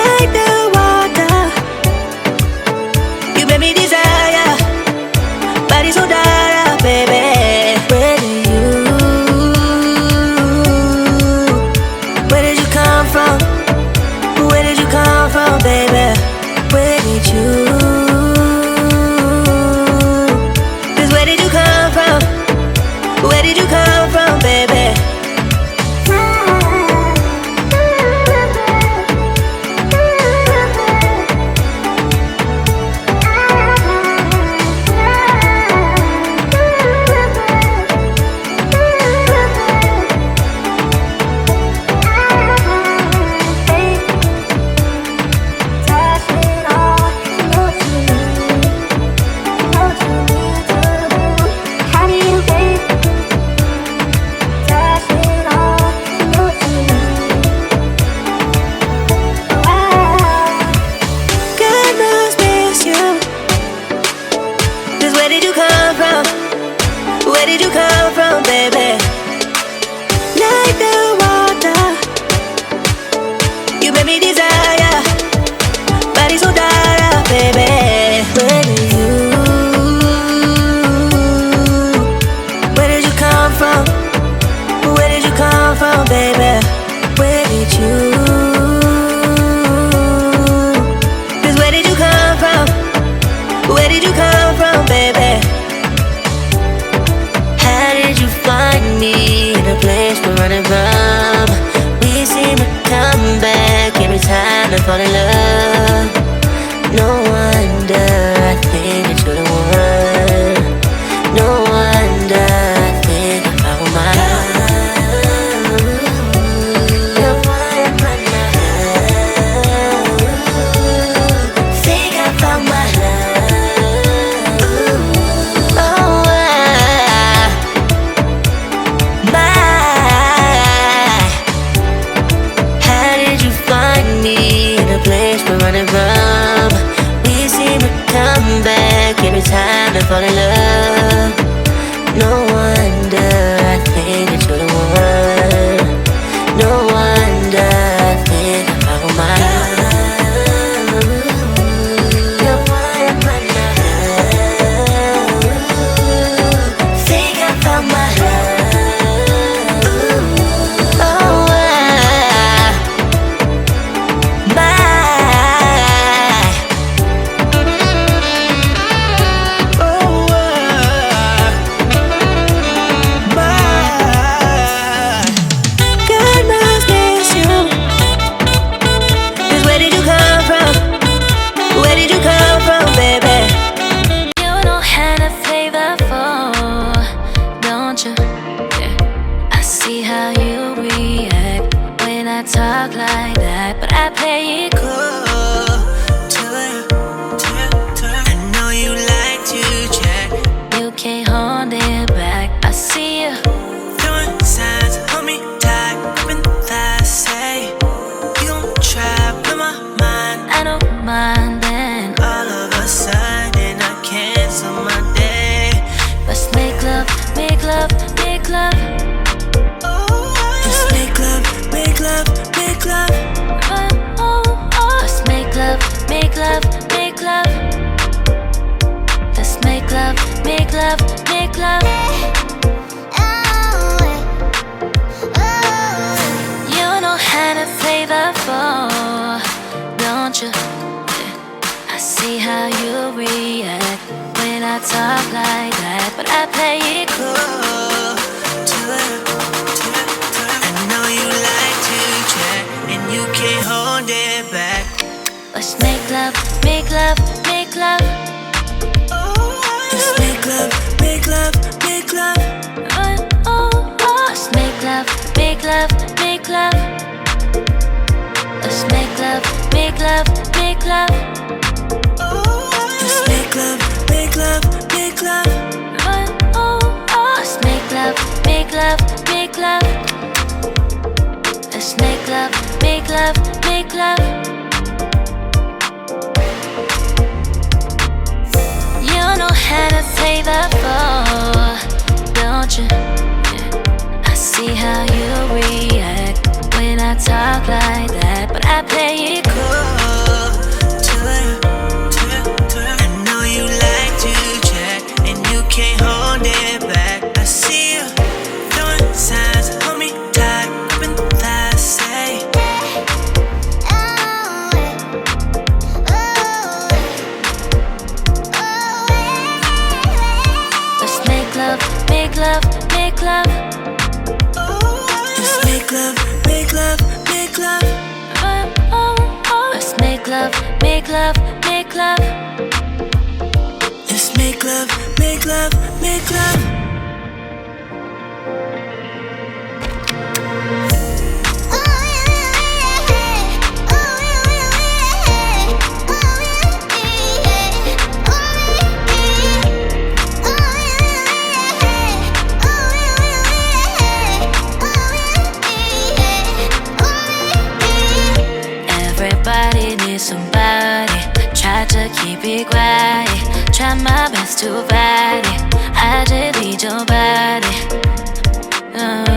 like the water. You made me desire, body so dark, baby. Where did you come from? Where did you come from, baby? Where did you? Just where did you come from? Where did you come from, baby? Where did you come from, baby? Like the water, you made me desire, body so dark, baby. Where did you come from? Where did you come from, baby? Where did you? Just where did you come from? Where did you come from, baby? Find me in a place we're running from. We seem to come back every time I fall in love. No wonder I think that you're the one. No wonder I think I found my love. You're one of my love. Think I found my love. Running from, we seem to come back every time I fall in love. No wonder I think that you're the one. No wonder I think I found my love. You're one of my love. Think I found my love. Talk like that, but I play it cool. I know you like to check. You can't hold it back. I see you throwing signs, hold me tight, gripping thighs. Say you gon' try, blow my mind. I don't mind then. All of a sudden I cancel my day. Let's make love, make love, make love. Just make love, make love, make love. Let's make love, make love, make love. Let's make love, make love, make love. You know how to play the floor, don't you? I see how you react when I talk like that, but I play it cool. You can't hold it back. Let's make love, make love, make love. Let's make love, make love, make love. Let's make love, make love, make love. Let's make love, make love, make love. Let's make love, make love, make love. Let's make love, make love, make love. Let's make love, make love, make love. You know how to play the floor, don't you? Yeah. I see how you react when I talk like that, but I play it cool. love, make love. Let's make love, make love, make love. Everybody needs somebody. Try to keep it quiet. Try my best to fight it. I just need your body.